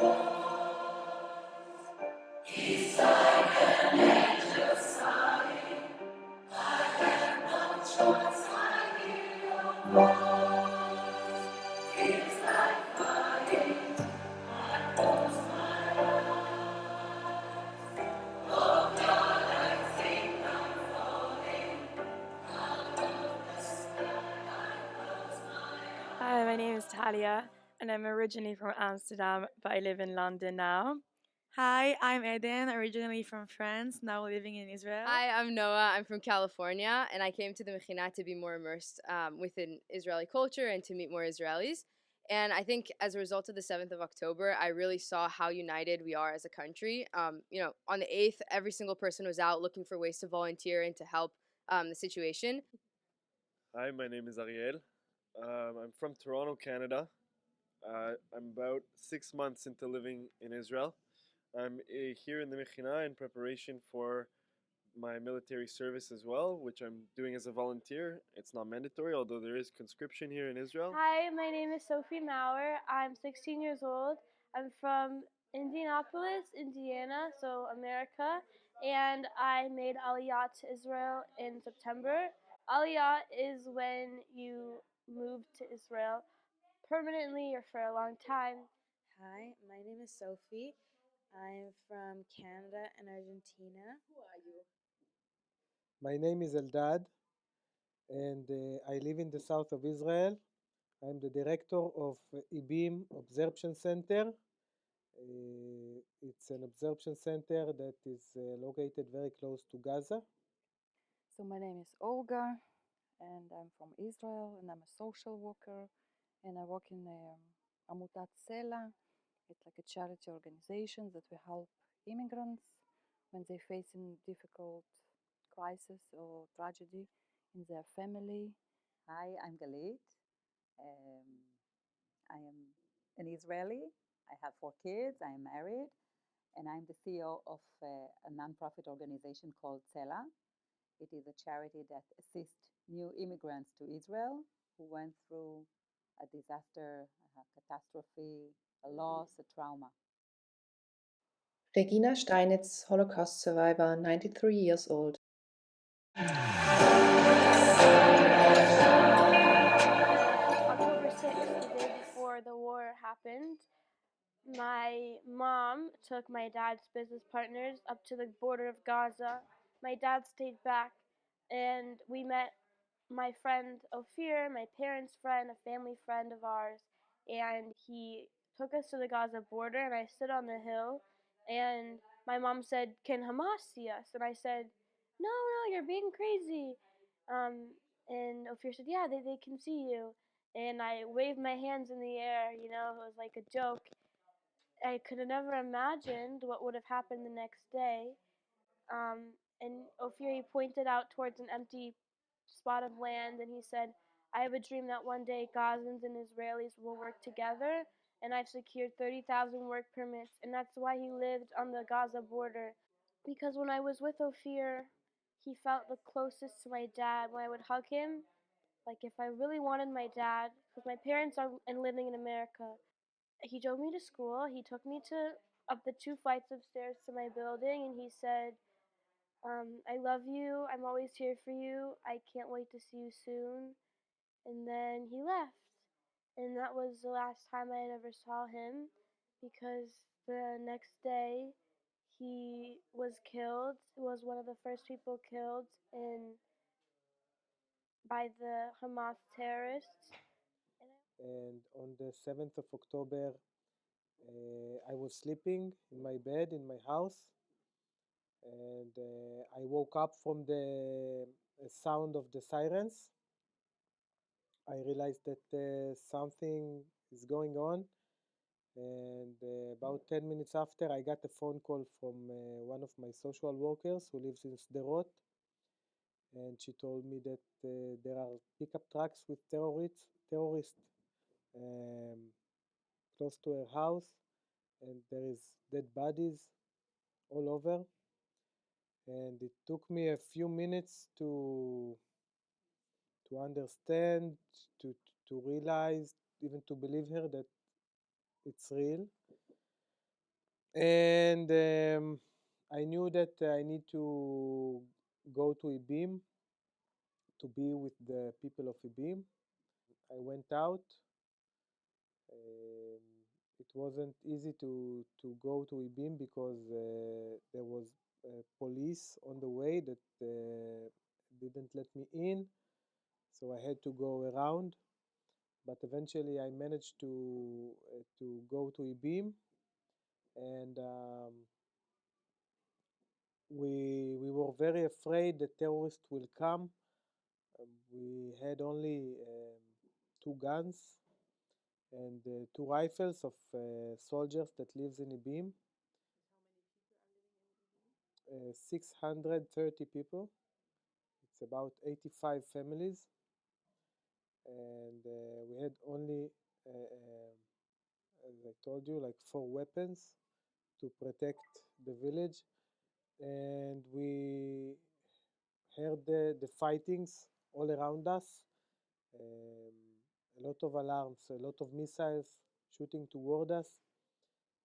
Hi, my name is Talia, and I'm originally from Amsterdam, but I live in London now. Hi, I'm Eden, originally from France, now living in Israel. Hi, I'm Noah. I'm from California, and I came to the Mechina to be more immersed within Israeli culture and to meet more Israelis. And I think as a result of the 7th of October, I really saw how united we are as a country. On the 8th, every single person was out looking for ways to volunteer and to help the situation. Hi, my name is Ariel. I'm from Toronto, Canada. I'm about 6 months into living in Israel. I'm here in the Mechina in preparation for my military service as well, which I'm doing as a volunteer. It's not mandatory, although there is conscription here in Israel. Hi, my name is Sophie Maurer. I'm 16 years old. I'm from Indianapolis, Indiana, so America, and I made Aliyah to Israel in September. Aliyah is when you move to Israel permanently or for a long time. Hi, my name is Sophie. I'm from Canada and Argentina. My name is Eldad, and I live in the south of Israel. I'm the director of IBIM Absorption Center. It's an absorption center that is located very close to Gaza. So my name is Olga, and I'm from Israel, and I'm a social worker, and I work in Amutat Sela. It's like a charity organization that we help immigrants when they face in difficult crisis or tragedy in their family. Hi, I'm Galit. Um, I am an Israeli. I have 4 kids. I am married, and I'm the CEO of a nonprofit organization called Sela. It is a charity that assists new immigrants to Israel who went through a disaster, a catastrophe, a loss, a trauma. Regina Steinitz, Holocaust survivor, 93 years old. October 6th, the day before the war happened, my mom took my dad's business partners up to the border of Gaza. My dad stayed back, and we met my friend Ophir, my parents' friend, a family friend of ours, and he took us to the Gaza border. And I stood on the hill, and my mom said, "Can Hamas see us?" And I said, "No, no, you're being crazy." And Ophir said, "Yeah, they can see you." And I waved my hands in the air, it was like a joke. I could have never imagined what would have happened the next day. And Ophir pointed out towards an empty spot of land, and he said, "I have a dream that one day Gazans and Israelis will work together, and I've secured 30,000 work permits." And that's why he lived on the Gaza border. Because when I was with Ophir, he felt the closest to my dad. When I would hug him, like if I really wanted my dad, because my parents are living in America, he drove me to school. He took me to up the 2 flights of stairs to my building, and he said, "I love you. I'm always here for you. I can't wait to see you soon." And then he left. And that was the last time I ever saw him, because the next day he was killed. He was one of the first people killed by the Hamas terrorists. And on the 7th of October, I was sleeping in my bed in my house, and I woke up from the sound of the sirens. I realized that something is going on, and about 10 minutes after, I got a phone call from one of my social workers who lives in Sderot, and she told me that there are pickup trucks with terrorists um, close to her house, and there is dead bodies all over. And it took me a few minutes to understand, to realize, even to believe her that it's real. And I knew that I need to go to Ibim to be with the people of Ibim. I went out. Um, it wasn't easy to go to Ibim because there was police on the way that didn't let me in, so I had to go around. But eventually, I managed to go to Ibim, and we were very afraid that terrorists will come. We had only 2 guns and 2 rifles of soldiers that lives in Ibim. 630 people. It's about 85 families, and we had only, as I told you, like 4 weapons to protect the village, and we heard the fightings all around us. A lot of alarms, a lot of missiles shooting toward us,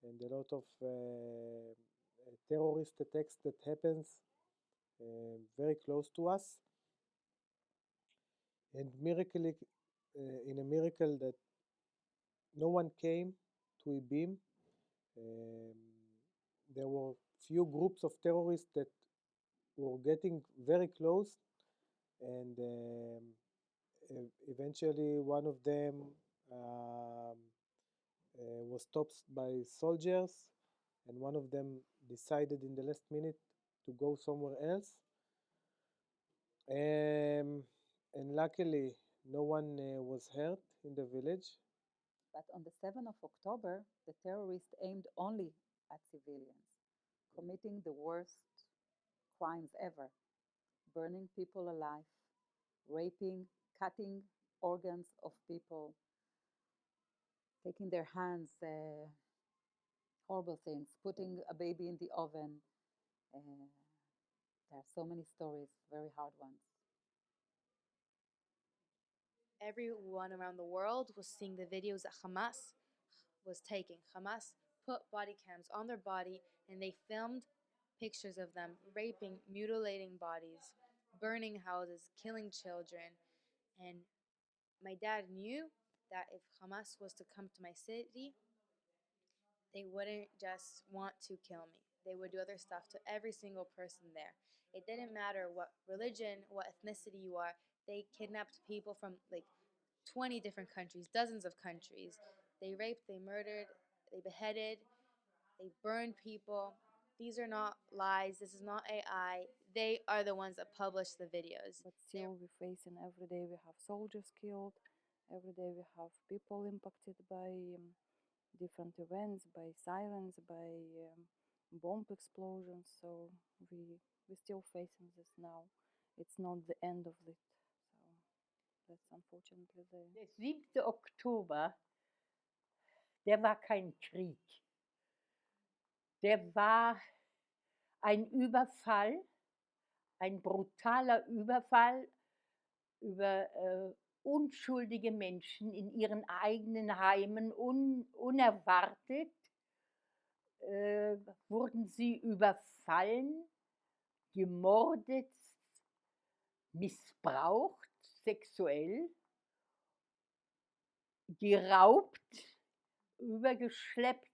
and a lot of terrorist attacks that happens very close to us. And miraculously, in a miracle, that no one came to Ibim. There were few groups of terrorists that were getting very close, and eventually one of them was stopped by soldiers, and one of them decided in the last minute to go somewhere else. And luckily, no one was hurt in the village. But on the 7th of October, the terrorists aimed only at civilians, committing the worst crimes ever, burning people alive, raping, cutting organs of people, taking their hands, horrible things, putting a baby in the oven. There are so many stories, very hard ones. Everyone around the world was seeing the videos that Hamas was taking. Hamas put body cams on their body and they filmed pictures of them raping, mutilating bodies, burning houses, killing children. And my dad knew that if Hamas was to come to my city, they wouldn't just want to kill me. They would do other stuff to every single person there. It didn't matter what religion, what ethnicity you are. They kidnapped people from like 20 different countries, dozens of countries. They raped, they murdered, they beheaded, they burned people. These are not lies. This is not AI. They are the ones that publish the videos. But still, we're facing every day we have soldiers killed. Every day we have people impacted by different events, by sirens, by bomb explosions. So we're still facing this now. It's not the end of it. So that's unfortunately Der 7. Oktober, der war kein Krieg. Der war ein Überfall, ein brutaler Überfall über unschuldige Menschen in ihren eigenen Heimen. Unerwartet wurden sie überfallen, gemordet, missbraucht, sexuell, geraubt, übergeschleppt.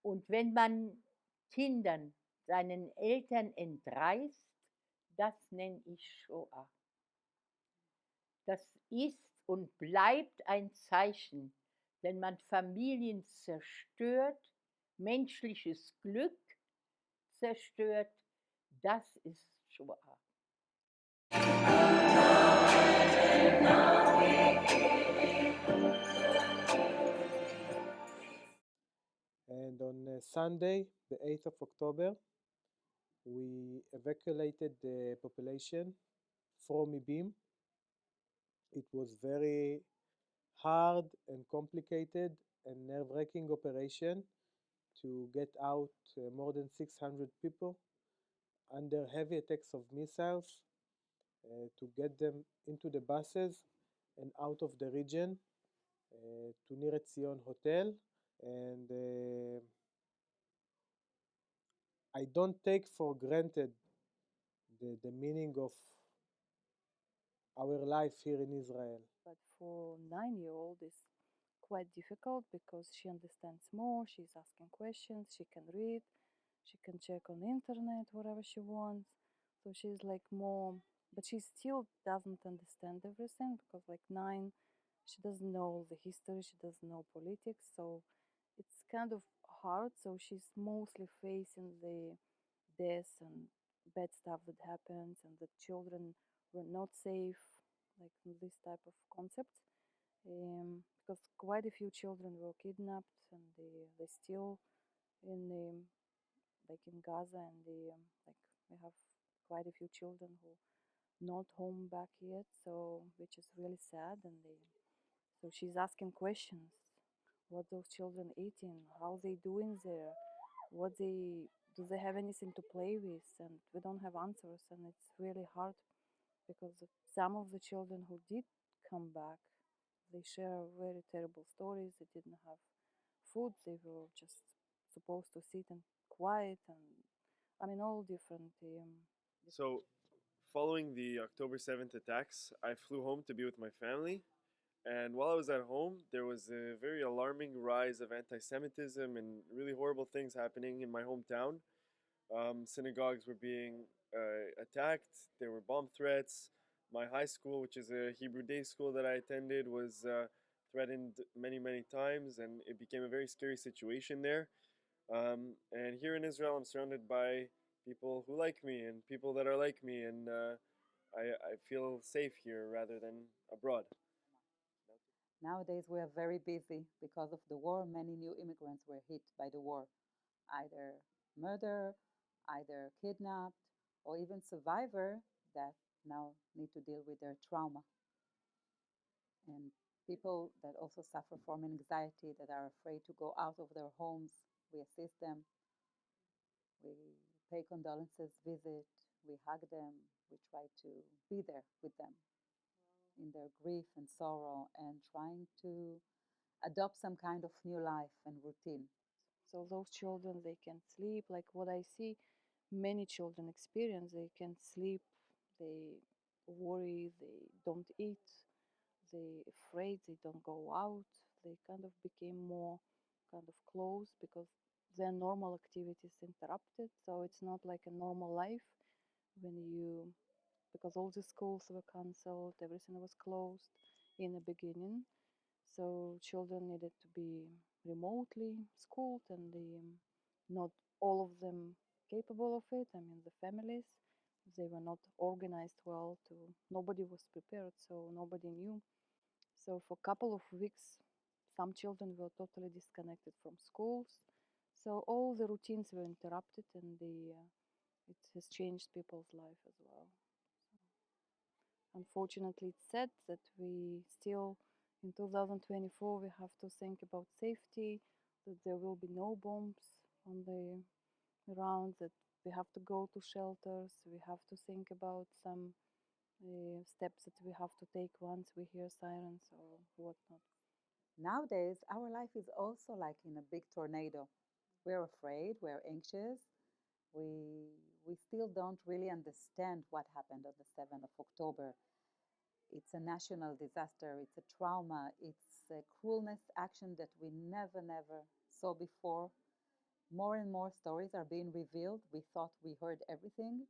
Und wenn man Kindern, seinen Eltern entreißt, das nenne ich Shoah. Das ist und bleibt ein Zeichen, wenn man Familien zerstört, menschliches Glück zerstört, das ist Shoah. And on Sunday, the 8th of October, we evacuated the population from Ibim. It was very hard and complicated and nerve-wracking operation to get out more than 600 people under heavy attacks of missiles, to get them into the buses and out of the region to Nir Etzion Hotel. And I don't take for granted the meaning of our life here in Israel. But for 9-year-old, it's quite difficult because she understands more. She's asking questions. She can read. She can check on the internet whatever she wants. So she's like more, but she still doesn't understand everything because like 9, she doesn't know the history. She doesn't know politics. So it's kind of hard. So she's mostly facing the death and bad stuff that happens and the children were not safe, like this type of concept. Because quite a few children were kidnapped and they still in like in Gaza and like we have quite a few children who not home back yet, so which is really sad. And so she's asking questions: what those children eating, how they doing there, what they do, they have anything to play with, and we don't have answers, and it's really hard because some of the children who did come back, they share very terrible stories. They didn't have food. They were just supposed to sit and quiet, and I mean all different. So, following the October 7th attacks, I flew home to be with my family. And while I was at home, there was a very alarming rise of anti Semitism and really horrible things happening in my hometown. Synagogues were being attacked, there were bomb threats. My high school, which is a Hebrew day school that I attended, was threatened many, many times, and it became a very scary situation there. And here in Israel, I'm surrounded by people who like me and people that are like me, and I feel safe here rather than abroad. Nowadays, we are very busy because of the war. Many new immigrants were hit by the war, either murder, either kidnapped, or even survivor that now need to deal with their trauma. And people that also suffer from anxiety, that are afraid to go out of their homes, we assist them. We pay condolences visit, we hug them, we try to be there with them in their grief and sorrow and trying to adopt some kind of new life and routine. So those children, they can sleep. Like what I see, many children experience. They can sleep. They worry. They don't eat. They afraid. They don't go out. They kind of became more kind of close because their normal activities interrupted. So it's not like a normal life when you, because all the schools were cancelled, everything was closed in the beginning. So children needed to be remotely schooled, and not all of them capable of it. I mean, the families, they were not organized well. To nobody was prepared, so nobody knew. So for a couple of weeks, some children were totally disconnected from schools. So all the routines were interrupted, and it has changed people's life as well. Unfortunately, it's sad that we still, in 2024, we have to think about safety, that there will be no bombs on the around, that we have to go to shelters, we have to think about some steps that we have to take once we hear sirens or whatnot. Nowadays, our life is also like in a big tornado. We're afraid, we're anxious. We still don't really understand what happened on the 7th of October. It's a national disaster, it's a trauma, it's a cruelness action that we never saw before. More and more stories are being revealed. We thought we heard everything.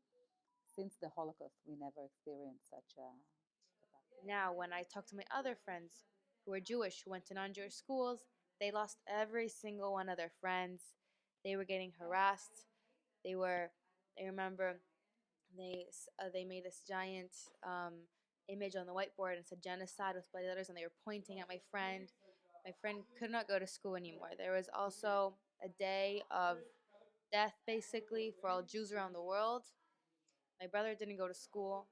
Since the Holocaust, we never experienced such a. Now, when I talk to my other friends who are Jewish, who went to non Jewish schools, they lost every single one of their friends. They were getting harassed. I remember they made this giant image on the whiteboard and said genocide with bloody letters, and they were pointing at my friend. My friend could not go to school anymore. There was also a day of death, basically, for all Jews around the world. My brother didn't go to school.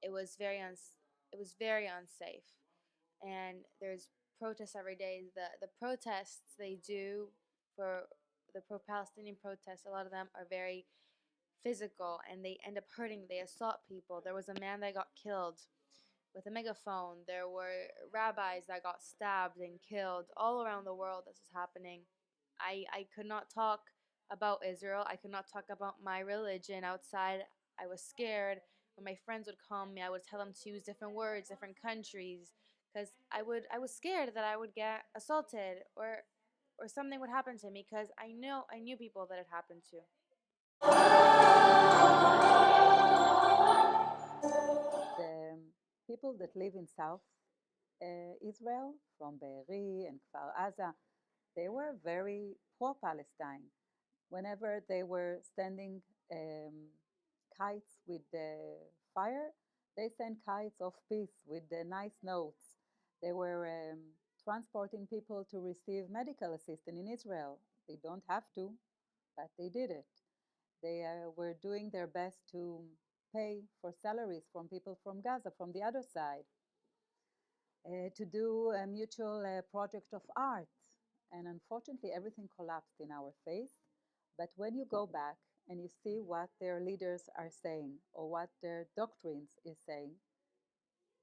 It was very unsafe, and there's protests every day. The protests they do for the pro-Palestinian protests, a lot of them are very physical, and they end up hurting. They assault people. There was a man that got killed with a megaphone. There were rabbis that got stabbed and killed all around the world. This is happening. I could not talk about Israel. I could not talk about my religion outside. I was scared. When my friends would call me, I would tell them to use different words, different countries, because I was scared that I would get assaulted or something would happen to me because I knew people that it happened to. The people that live in South Israel, from Be'eri and Kfar Aza, they were very pro-Palestine. Whenever they were standing kites with the fire, they sent kites of peace with the nice notes. They were transporting people to receive medical assistance in Israel. They don't have to, but they did it. They were doing their best to pay for salaries from people from Gaza, from the other side, to do a mutual project of art. And unfortunately, everything collapsed in our face. But when you go back and you see what their leaders are saying or what their doctrines is saying,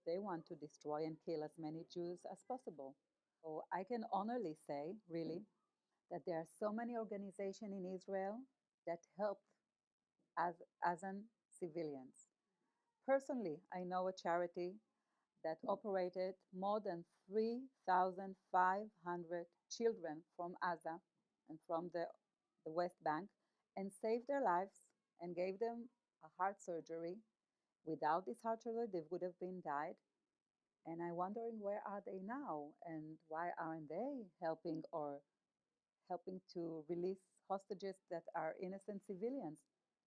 they want to destroy and kill as many Jews as possible. So I can honestly say, really, that there are so many organizations in Israel that help Azan civilians. Personally, I know a charity that operated more than 3,500 children from Gaza and from the West Bank and saved their lives and gave them a heart surgery. Without this heart surgery, they would have been died. And I'm wondering, where are they now and why aren't they helping to release hostages that are innocent civilians?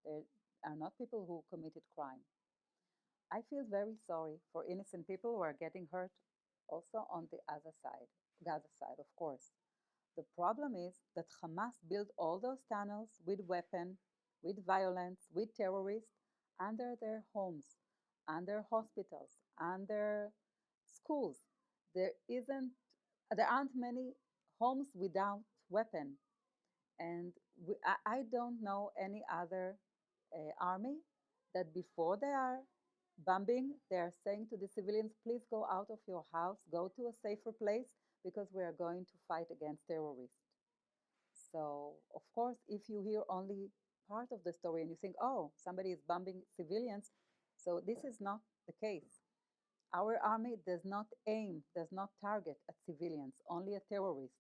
They are not people who committed crime. I feel very sorry for innocent people who are getting hurt also on the other side, Gaza side, of course. The problem is that Hamas built all those tunnels with weapons, with violence, with terrorists under their homes, under hospitals, under schools. There aren't many homes without weapon. And I don't know any other army that before they are bombing, they are saying to the civilians, please go out of your house, go to a safer place, because we are going to fight against terrorists. So, of course, if you hear only part of the story and you think, oh, somebody is bombing civilians, so this is not the case. Our army does not target at civilians, only at terrorists.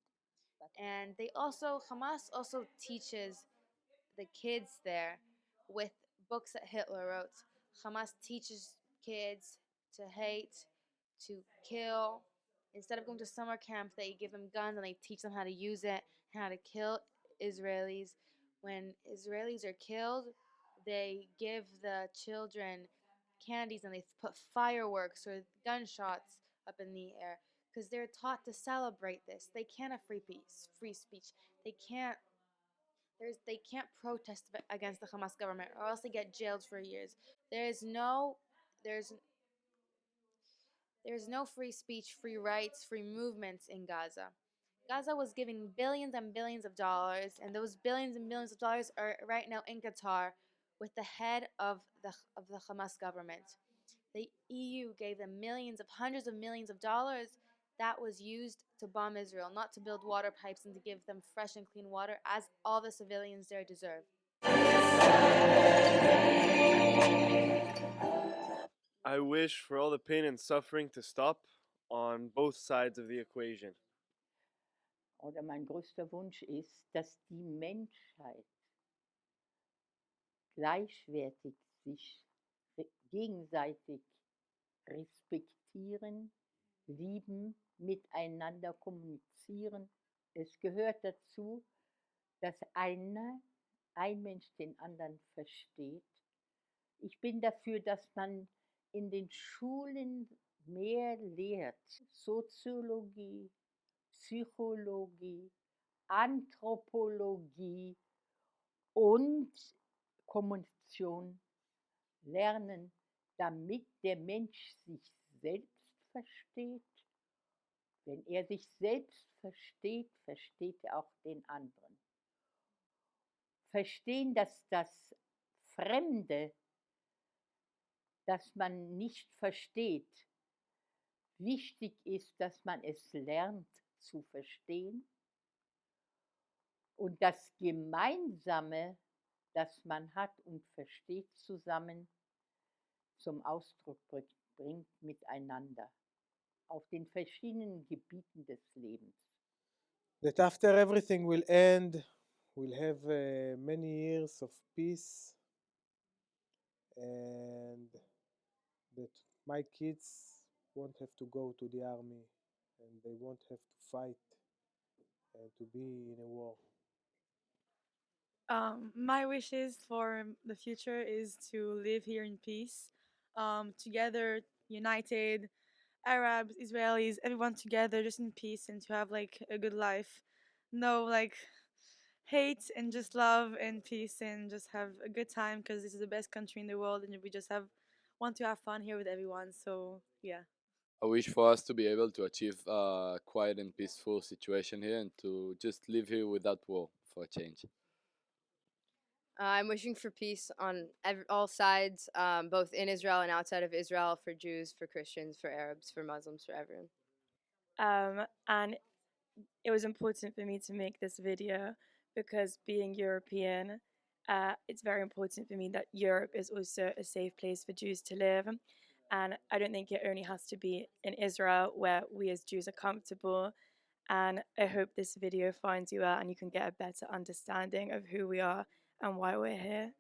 And Hamas also teaches the kids there with books that Hitler wrote. Hamas teaches kids to hate, to kill. Instead of going to summer camp, they give them guns and they teach them how to use it and how to kill Israelis. When Israelis are killed, they give the children candies and they put fireworks or gunshots up in the air because they're taught to celebrate this. They can't have free speech. They can't protest against the Hamas government or else they get jailed for years. There's no free speech, free rights, free movements in Gaza. Gaza was giving billions and billions of dollars, and those billions and billions of dollars are right now in Qatar with the head of the Hamas government. The EU gave them hundreds of millions of dollars that was used to bomb Israel, not to build water pipes and to give them fresh and clean water as all the civilians there deserve. I wish for all the pain and suffering to stop on both sides of the equation. Oder mein größter Wunsch ist, dass die Menschheit gleichwertig sich gegenseitig respektieren, lieben, miteinander kommunizieren. Es gehört dazu, dass ein Mensch den anderen versteht. Ich bin dafür, dass man in den Schulen mehr lehrt. Soziologie, Psychologie, Anthropologie und Kommunikation lernen, damit der Mensch sich selbst versteht. Wenn er sich selbst versteht, versteht er auch den anderen. Verstehen, dass das Fremde, das man nicht versteht, wichtig ist, dass man es lernt zu verstehen. Und das Gemeinsame, das man hat und versteht zusammen, zum Ausdruck bringt miteinander auf den verschiedenen Gebieten des Lebens. That after everything will end, we'll have many years of peace, and that my kids won't have to go to the army and they won't have to fight and to be in a war. My wishes for the future is to live here in peace, together, united, Arabs, Israelis, everyone together, just in peace, and to have like a good life. No like hate, and just love and peace, and just have a good time, because this is the best country in the world, and we just want to have fun here with everyone. So yeah. I wish for us to be able to achieve a quiet and peaceful situation here and to just live here without war for a change. I'm wishing for peace on all sides, both in Israel and outside of Israel, for Jews, for Christians, for Arabs, for Muslims, for everyone. And it was important for me to make this video because being European, it's very important for me that Europe is also a safe place for Jews to live. And I don't think it only has to be in Israel where we as Jews are comfortable. And I hope this video finds you out and you can get a better understanding of who we are and why we're here.